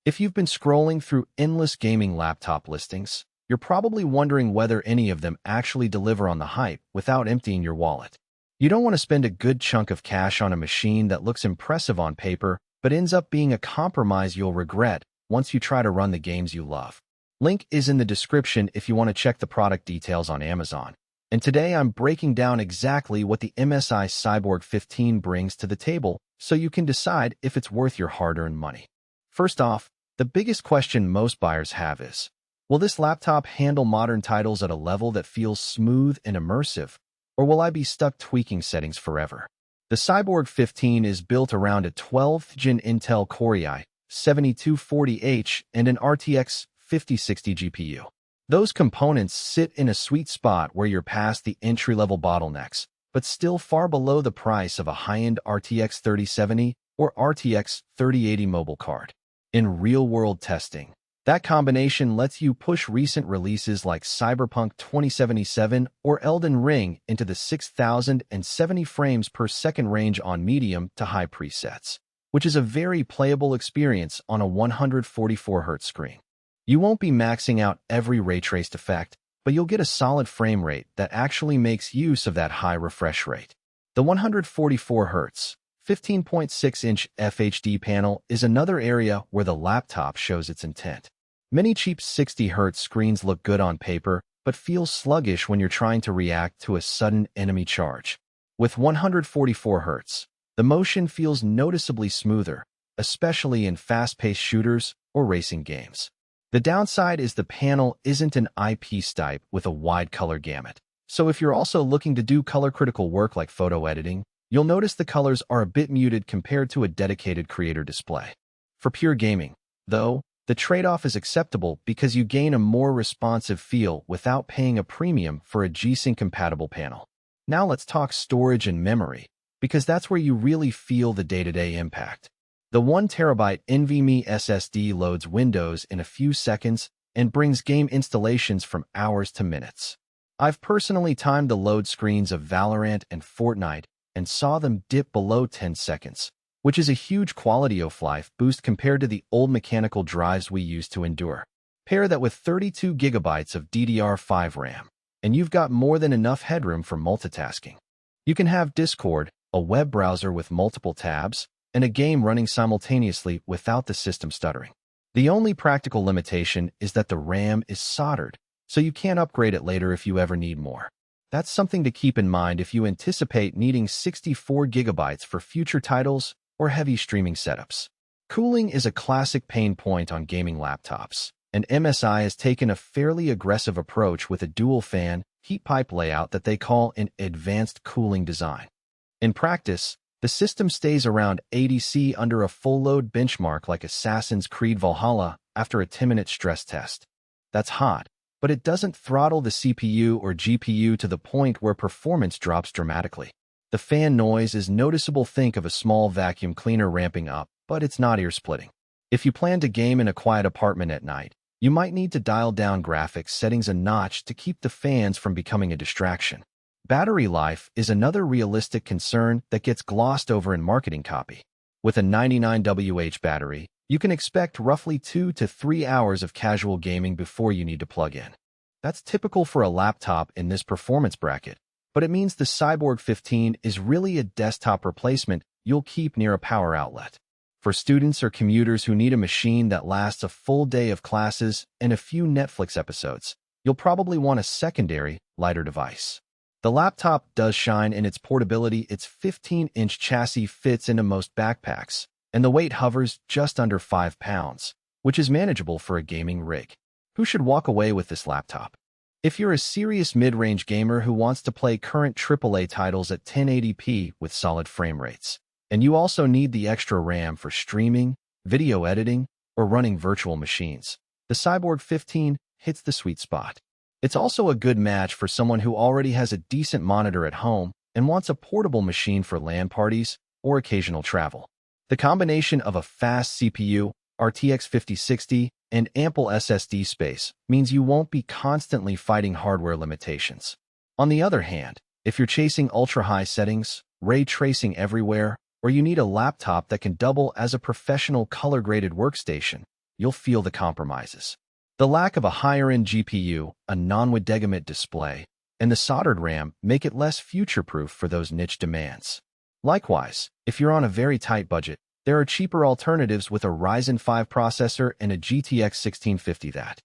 If you've been scrolling through endless gaming laptop listings, you're probably wondering whether any of them actually deliver on the hype without emptying your wallet. You don't want to spend a good chunk of cash on a machine that looks impressive on paper but ends up being a compromise you'll regret once you try to run the games you love. Link is in the description if you want to check the product details on Amazon. And today I'm breaking down exactly what the MSI Cyborg 15 brings to the table so you can decide if it's worth your hard-earned money. First off, the biggest question most buyers have is, will this laptop handle modern titles at a level that feels smooth and immersive, or will I be stuck tweaking settings forever? The Cyborg 15 is built around a 12th Gen Intel Core i7-7240H and an RTX 5060 GPU. Those components sit in a sweet spot where you're past the entry-level bottlenecks, but still far below the price of a high-end RTX 3070 or RTX 3080 mobile card. In real-world testing, that combination lets you push recent releases like Cyberpunk 2077 or Elden Ring into the 6070 frames per second range on medium to high presets, which is a very playable experience on a 144Hz screen. You won't be maxing out every ray-traced effect, but you'll get a solid frame rate that actually makes use of that high refresh rate. The 144Hz 15.6-inch FHD panel is another area where the laptop shows its intent. Many cheap 60Hz screens look good on paper, but feel sluggish when you're trying to react to a sudden enemy charge. With 144Hz, the motion feels noticeably smoother, especially in fast-paced shooters or racing games. The downside is the panel isn't an eyepiece type with a wide color gamut. So if you're also looking to do color-critical work like photo editing, you'll notice the colors are a bit muted compared to a dedicated creator display. For pure gaming, though, the trade-off is acceptable because you gain a more responsive feel without paying a premium for a G-Sync-compatible panel. Now let's talk storage and memory, because that's where you really feel the day-to-day impact. The 1TB NVMe SSD loads Windows in a few seconds and brings game installations from hours to minutes. I've personally timed the load screens of Valorant and Fortnite and saw them dip below 10 seconds, which is a huge quality of life boost compared to the old mechanical drives we used to endure. Pair that with 32 GB of DDR5 RAM, and you've got more than enough headroom for multitasking. You can have Discord, a web browser with multiple tabs, and a game running simultaneously without the system stuttering. The only practical limitation is that the RAM is soldered, so you can't upgrade it later if you ever need more. That's something to keep in mind if you anticipate needing 64 GB for future titles or heavy streaming setups. Cooling is a classic pain point on gaming laptops, and MSI has taken a fairly aggressive approach with a dual-fan, heat pipe layout that they call an advanced cooling design. In practice, the system stays around 80°C under a full-load benchmark like Assassin's Creed Valhalla after a 10-minute stress test. That's hot, but it doesn't throttle the CPU or GPU to the point where performance drops dramatically. The fan noise is noticeable. Think of a small vacuum cleaner ramping up, but it's not ear-splitting. If you plan to game in a quiet apartment at night, you might need to dial down graphics settings a notch to keep the fans from becoming a distraction. Battery life is another realistic concern that gets glossed over in marketing copy. With a 99 Wh battery, you can expect roughly 2 to 3 hours of casual gaming before you need to plug in. That's typical for a laptop in this performance bracket, but it means the Cyborg 15 is really a desktop replacement you'll keep near a power outlet. For students or commuters who need a machine that lasts a full day of classes and a few Netflix episodes, you'll probably want a secondary, lighter device. The laptop does shine in its portability. Its 15-inch chassis fits into most backpacks, and the weight hovers just under 5 pounds, which is manageable for a gaming rig. Who should walk away with this laptop? If you're a serious mid-range gamer who wants to play current AAA titles at 1080p with solid frame rates, and you also need the extra RAM for streaming, video editing, or running virtual machines, the Cyborg 15 hits the sweet spot. It's also a good match for someone who already has a decent monitor at home and wants a portable machine for LAN parties or occasional travel. The combination of a fast CPU, RTX 5060, and ample SSD space means you won't be constantly fighting hardware limitations. On the other hand, if you're chasing ultra-high settings, ray tracing everywhere, or you need a laptop that can double as a professional color-graded workstation, you'll feel the compromises. The lack of a higher-end GPU, a non-WDGMIT display, and the soldered RAM make it less future-proof for those niche demands. Likewise, if you're on a very tight budget, there are cheaper alternatives with a Ryzen 5 processor and a GTX 1650 that